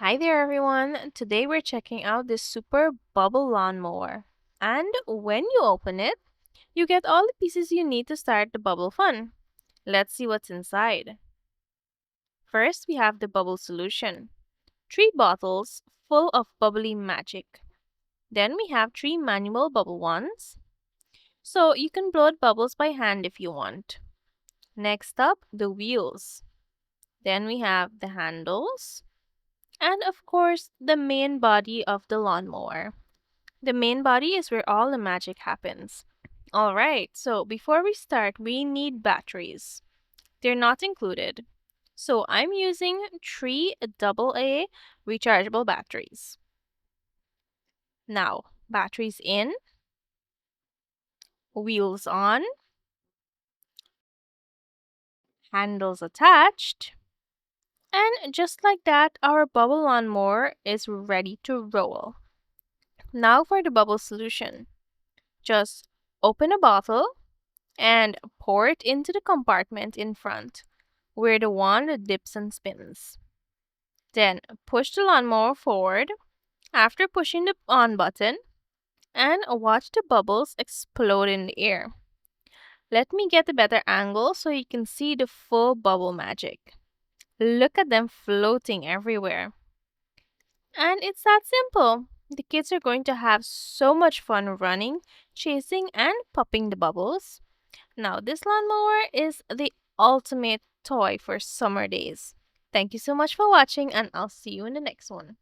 Hi there, everyone. Today we're checking out this super bubble lawnmower. And when you open it, you get all the pieces you need to start the bubble fun. Let's see what's inside. First, we have the bubble solution, three bottles full of bubbly magic. Then we have three manual bubble ones, so you can blow out bubbles by hand if you want. Next up, the wheels. Then we have the handles, and of course, the main body of the lawnmower. The main body is where all the magic happens. Alright, so before we start, we need batteries. They're not included. So I'm using three AA rechargeable batteries. Now, batteries in, wheels on, handles attached, and just like that, our bubble lawnmower is ready to roll. Now for the bubble solution. Just open a bottle and pour it into the compartment in front, where the wand dips and spins. Then push the lawnmower forward after pushing the on button and watch the bubbles explode in the air. Let me get a better angle so you can see the full bubble magic. Look at them floating everywhere. And it's that simple. The kids are going to have so much fun running, chasing, and popping the bubbles. Now, this lawnmower is the ultimate toy for summer days. Thank you so much for watching, and I'll see you in the next one.